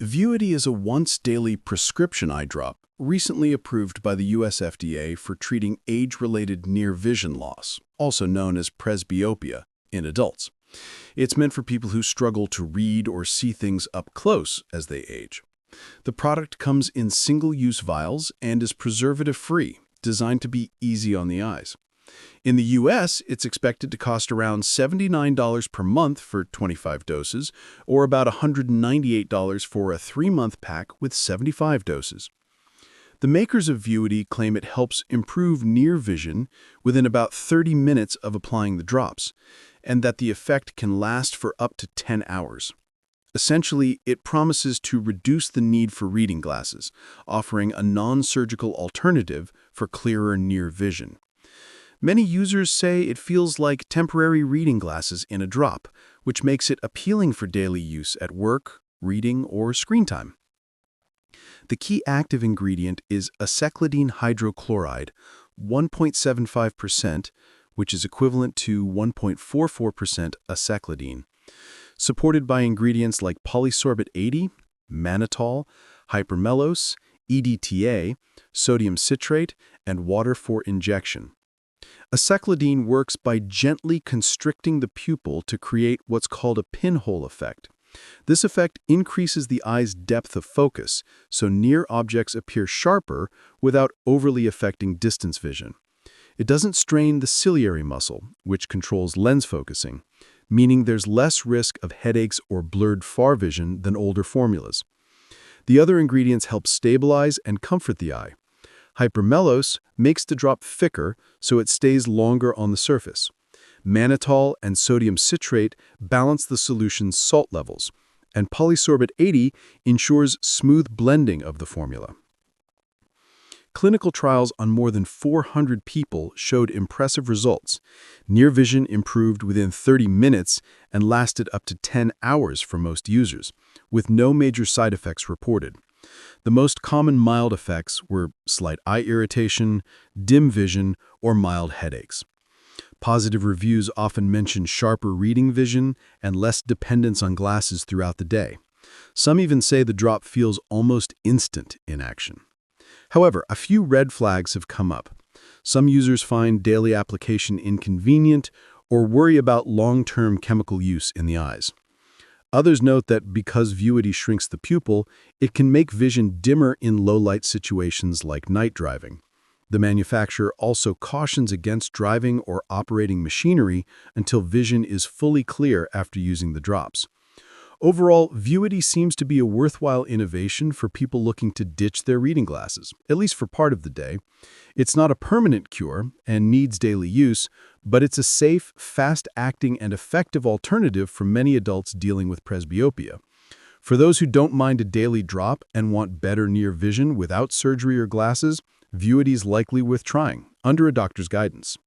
Vuity is a once-daily prescription eye drop recently approved by the US FDA for treating age-related near vision loss, also known as presbyopia, in adults. It's meant for people who struggle to read or see things up close as they age. The product comes in single-use vials and is preservative-free, designed to be easy on the eyes. In the US, it's expected to cost around $79 per month for 25 doses, or about $198 for a 3-month pack with 75 doses. The makers of Vuity claim it helps improve near vision within about 30 minutes of applying the drops, and that the effect can last for up to 10 hours. Essentially, it promises to reduce the need for reading glasses, offering a non-surgical alternative for clearer near vision. Many users say it feels like temporary reading glasses in a drop, which makes it appealing for daily use at work, reading, or screen time. The key active ingredient is aceclidine hydrochloride, 1.75%, which is equivalent to 1.44% aceclidine, supported by ingredients like polysorbate 80, mannitol, hypermellose, EDTA, sodium citrate, and water for injection. Aceclidine works by gently constricting the pupil to create what's called a pinhole effect. This effect increases the eye's depth of focus, so near objects appear sharper without overly affecting distance vision. It doesn't strain the ciliary muscle, which controls lens focusing, meaning there's less risk of headaches or blurred far vision than older formulas. The other ingredients help stabilize and comfort the eye. Hypermellose makes the drop thicker so it stays longer on the surface. Mannitol and sodium citrate balance the solution's salt levels, and polysorbate 80 ensures smooth blending of the formula. Clinical trials on more than 400 people showed impressive results. Near vision improved within 30 minutes and lasted up to 10 hours for most users, with no major side effects reported. The most common mild effects were slight eye irritation, dim vision, or mild headaches. Positive reviews often mention sharper reading vision and less dependence on glasses throughout the day. Some even say the drop feels almost instant in action. However, a few red flags have come up. Some users find daily application inconvenient or worry about long-term chemical use in the eyes. Others note that because Vuity shrinks the pupil, it can make vision dimmer in low-light situations like night driving. The manufacturer also cautions against driving or operating machinery until vision is fully clear after using the drops. Overall, Vuity seems to be a worthwhile innovation for people looking to ditch their reading glasses, at least for part of the day. It's not a permanent cure and needs daily use, but it's a safe, fast-acting, and effective alternative for many adults dealing with presbyopia. For those who don't mind a daily drop and want better near vision without surgery or glasses, Vuity is likely worth trying, under a doctor's guidance.